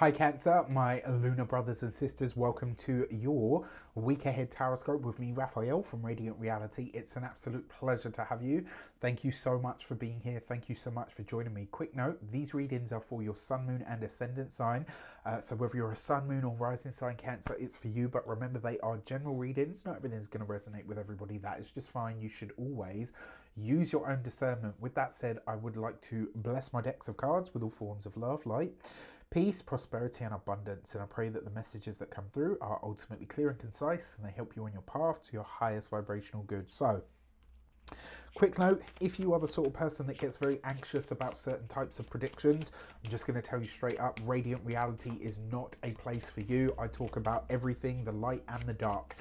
Hi Cancer, my lunar brothers and sisters, welcome to your week ahead Taroscope with me, Raphael from Radiant Reality. It's an absolute pleasure to have you. Thank you so much for being here. Thank you so much for joining me. Quick note, these readings are for your sun, moon and ascendant sign. So whether you're a sun, moon or rising sign Cancer, it's for you. But remember, they are general readings. Not everything's going to resonate with everybody. That is just fine. You should always use your own discernment. With that said, I would like to bless my decks of cards with all forms of love, light, peace, prosperity and abundance, and I pray that the messages that come through are ultimately clear and concise and they help you on your path to your highest vibrational good. So, quick note, if you are the sort of person that gets very anxious about certain types of predictions, I'm just going to tell you straight up, Radiant Reality is not a place for you. I talk about everything, the light and the dark.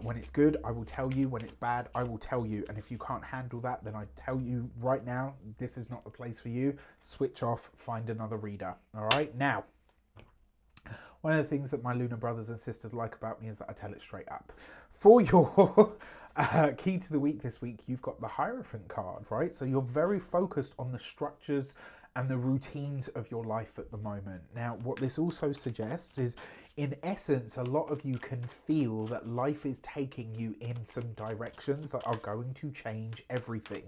When it's good, I will tell you. When it's bad, I will tell you. And if you can't handle that, then I tell you right now, this is not the place for you. Switch off, find another reader. All right, now, one of the things that my lunar brothers and sisters like about me is that I tell it straight up. For your key to the week this week, you've got the Hierophant card, right? So you're very focused on the structures and the routines of your life at the moment. Now, what this also suggests is, in essence, a lot of you can feel that life is taking you in some directions that are going to change everything.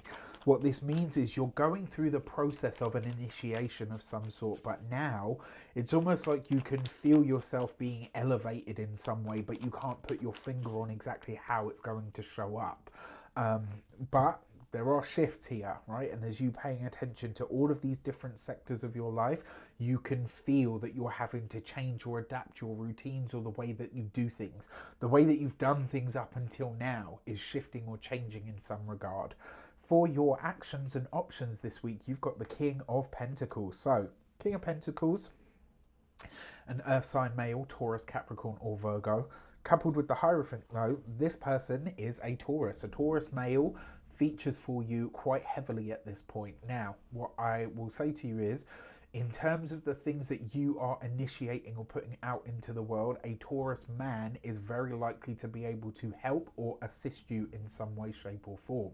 What this means is you're going through the process of an initiation of some sort, but now it's almost like you can feel yourself being elevated in some way, but you can't put your finger on exactly how it's going to show up. But there are shifts here, right? And as you paying attention to all of these different sectors of your life, you can feel that you're having to change or adapt your routines or the way that you do things. The way that you've done things up until now is shifting or changing in some regard. For your actions and options this week, you've got the King of Pentacles. So, King of Pentacles, an earth sign male, Taurus, Capricorn or Virgo. Coupled with the Hierophant though, this person is a Taurus. A Taurus male features for you quite heavily at this point. Now, what I will say to you is, in terms of the things that you are initiating or putting out into the world, a Taurus man is very likely to be able to help or assist you in some way, shape or form.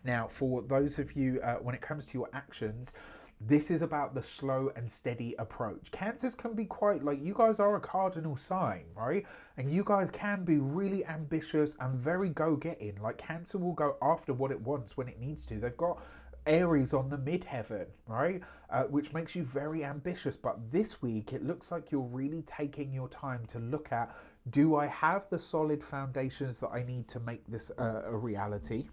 Now, for those of you, when it comes to your actions, this is about the slow and steady approach. Cancers can be quite, like, you guys are a cardinal sign, right? And you guys can be really ambitious and very go-getting. Like, Cancer will go after what it wants when it needs to. They've got Aries on the midheaven, right? Which makes you very ambitious. But this week, it looks like you're really taking your time to look at, do I have the solid foundations that I need to make this a reality?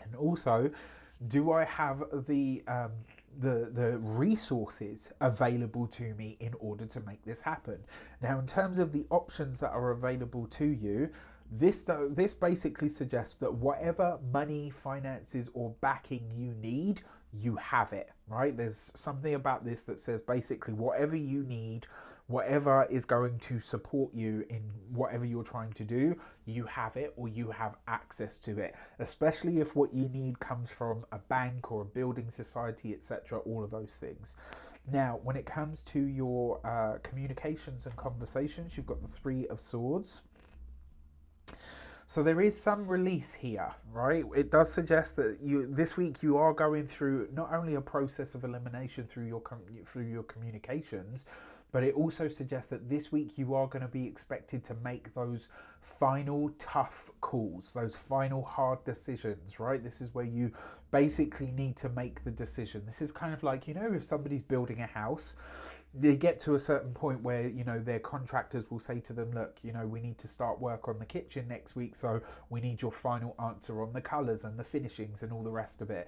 And also, do I have the resources available to me in order to make this happen? Now, in terms of the options that are available to you, this basically suggests that whatever money, finances or backing you need, you have it, right? There's something about this that says basically whatever you need, whatever is going to support you in whatever you're trying to do, you have it or you have access to it, especially if what you need comes from a bank or a building society, etc., all of those things. Now, when it comes to your communications and conversations, you've got the Three of Swords. So there is some release here, right? It does suggest that this week you are going through not only a process of elimination through your communications, but it also suggests that this week you are going to be expected to make those final tough calls, those final hard decisions, right? This is where you basically need to make the decision. This is kind of like, if somebody's building a house, they get to a certain point where, their contractors will say to them, look, we need to start work on the kitchen next week, so we need your final answer on the colours and the finishings and all the rest of it.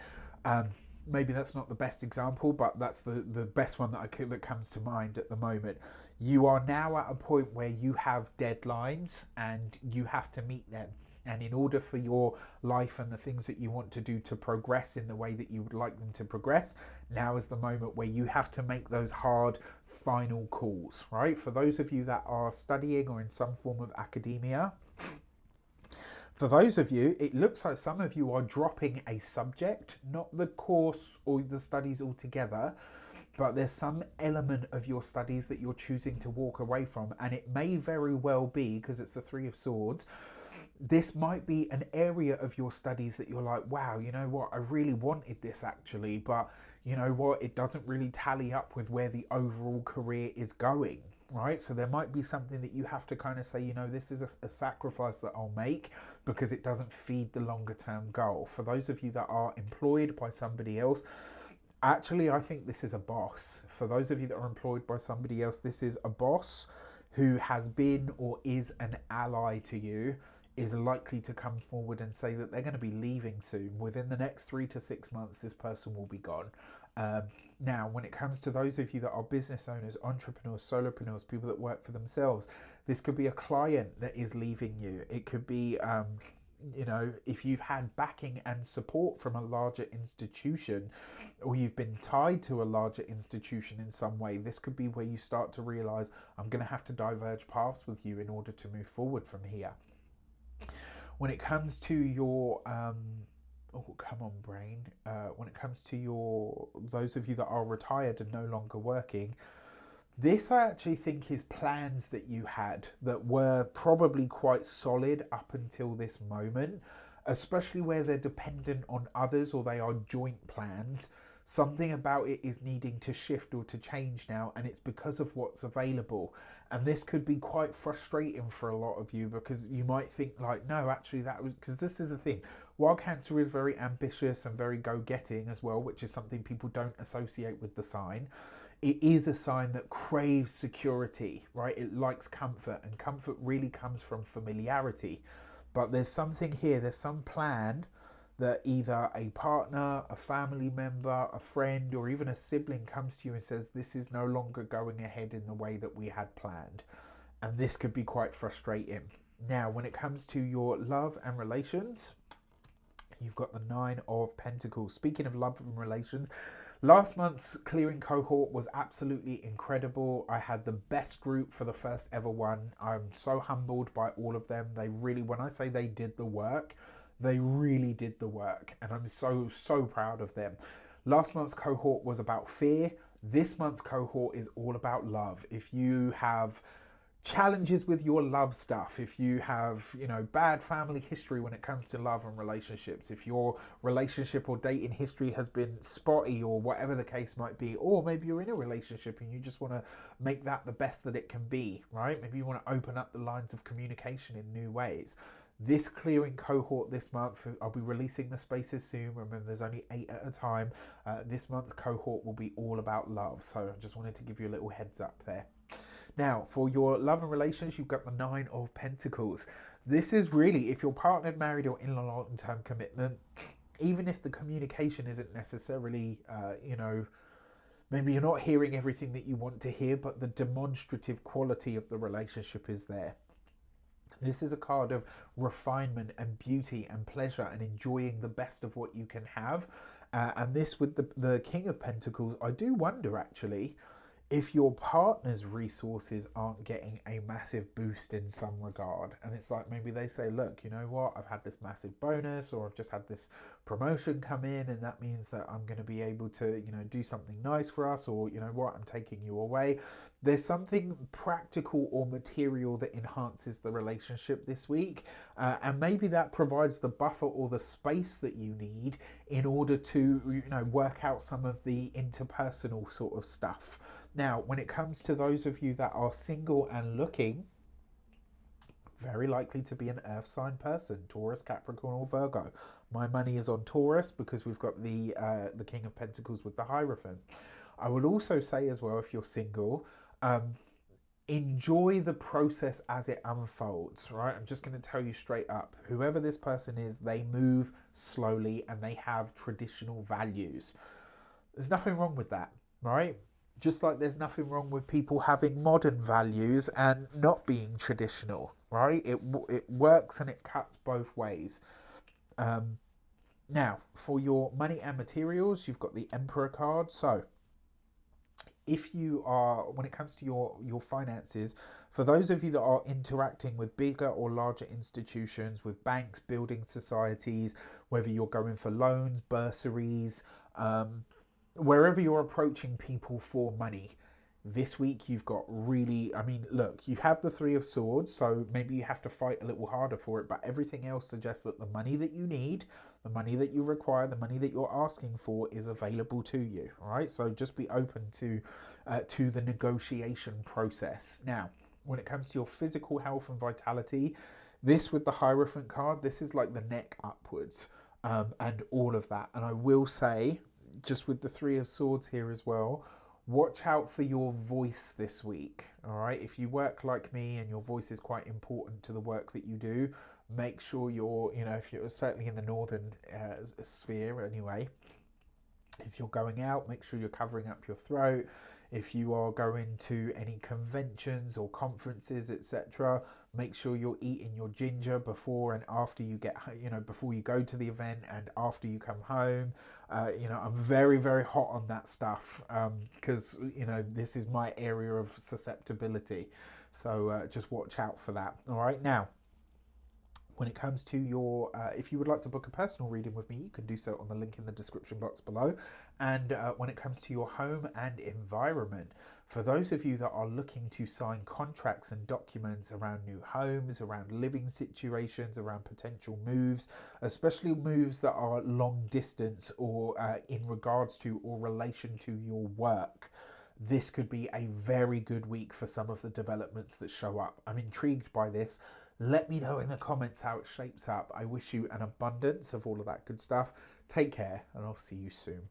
Maybe that's not the best example, but that's the best one that comes to mind at the moment. You are now at a point where you have deadlines and you have to meet them. And in order for your life and the things that you want to do to progress in the way that you would like them to progress, now is the moment where you have to make those hard final calls, right? For those of you that are studying or in some form of academia, for those of you, it looks like some of you are dropping a subject, not the course or the studies altogether, but there's some element of your studies that you're choosing to walk away from. And it may very well be, because it's the Three of Swords, This might be an area of your studies that you're like, wow, you know what, I really wanted this actually, but you know what, it doesn't really tally up with where the overall career is going, right? So there might be something that you have to kind of say, you know, this is a sacrifice that I'll make because it doesn't feed the longer term goal. For those of you that are employed by somebody else, actually, I think this is a boss. For those of you that are employed by somebody else, this is a boss who has been or is an ally to you, is likely to come forward and say that they're going to be leaving soon. Within the next 3 to 6 months, this person will be gone. Now, when it comes to those of you that are business owners, entrepreneurs, solopreneurs, people that work for themselves, this could be a client that is leaving you. It could be you know, if you've had backing and support from a larger institution, or you've been tied to a larger institution in some way, this could be where you start to realize, I'm going to have to diverge paths with you in order to move forward from here. When it comes to your oh, come on, brain. When it comes to those of you that are retired and no longer working, this I actually think is plans that you had that were probably quite solid up until this moment, especially where they're dependent on others or they are joint plans. Something about it is needing to shift or to change now, and it's because of what's available. And this could be quite frustrating for a lot of you, because you might think like, no, actually that was, because this is the thing, while Cancer is very ambitious and very go-getting as well, which is something people don't associate with the sign, it is a sign that craves security, right? It likes comfort, and comfort really comes from familiarity. But there's something here, there's some plan that either a partner, a family member, a friend, or even a sibling comes to you and says, this is no longer going ahead in the way that we had planned. And this could be quite frustrating. Now, when it comes to your love and relations, you've got the 9 of Pentacles. Speaking of love and relations, last month's clearing cohort was absolutely incredible. I had the best group for the first ever one. I'm so humbled by all of them. They really, when I say they did the work, they really did the work, and I'm so proud of them. Last month's cohort was about fear. This month's cohort is all about love. If you have challenges with your love stuff, if you have, you know, bad family history when it comes to love and relationships, if your relationship or dating history has been spotty or whatever the case might be, or maybe you're in a relationship and you just want to make that the best that it can be, right? Maybe you want to open up the lines of communication in new ways. This clearing cohort this month, I'll be releasing the spaces soon. Remember, there's only 8 at a time. This month's cohort will be all about love. So I just wanted to give you a little heads up there. Now, for your love and relations, you've got the 9 of Pentacles. This is really, if you're partnered, married, or in a long-term commitment, even if the communication isn't necessarily, you know, maybe you're not hearing everything that you want to hear, but the demonstrative quality of the relationship is there. This is a card of refinement and beauty and pleasure and enjoying the best of what you can have. And this with the King of Pentacles, I do wonder actually if your partner's resources aren't getting a massive boost in some regard. And it's like, maybe they say, look, you know what, I've had this massive bonus, or I've just had this promotion come in, and that means that I'm going to be able to, you know, do something nice for us, or, you know what, I'm taking you away. There's something practical or material that enhances the relationship this week. And maybe that provides the buffer or the space that you need in order to, you know, work out some of the interpersonal sort of stuff. Now, when it comes to those of you that are single and looking, very likely to be an earth sign person, Taurus, Capricorn, or Virgo. My money is on Taurus because we've got the King of Pentacles with the Hierophant. I would also say as well, if you're single, enjoy the process as it unfolds, right? I'm just going to tell you straight up, whoever this person is, they move slowly and they have traditional values. There's nothing wrong with that, right? Just like there's nothing wrong with people having modern values and not being traditional, right? It works and it cuts both ways. Now, for your money and materials, you've got the Emperor card. So if you are, when it comes to your finances, for those of you that are interacting with bigger or larger institutions, with banks, building societies, whether you're going for loans, bursaries, wherever you're approaching people for money, This week you've got really, I mean, look, you have the Three of Swords, so maybe you have to fight a little harder for it, but everything else suggests that the money that you need, the money that you require, the money that you're asking for is available to you. All right, so just be open to the negotiation process. Now, when it comes to your physical health and vitality, this with the Hierophant card, this is like the neck upwards, and all of that. And I will say, just with the Three of Swords here as well, watch out for your voice this week. All right, if you work like me and your voice is quite important to the work that you do, make sure you're, if you're certainly in the northern sphere anyway, if you're going out, make sure you're covering up your throat. If you are going to any conventions or conferences, etc., make sure you're eating your ginger before and after you get, before you go to the event and after you come home. I'm very, very hot on that stuff because, this is my area of susceptibility. So just watch out for that. All right. Now, when it comes to your, if you would like to book a personal reading with me, you can do so on the link in the description box below. And when it comes to your home and environment, for those of you that are looking to sign contracts and documents around new homes, around living situations, around potential moves, especially moves that are long distance or in regards to or relation to your work, this could be a very good week for some of the developments that show up. I'm intrigued by this. Let me know in the comments how it shapes up. I wish you an abundance of all of that good stuff. Take care, and I'll see you soon.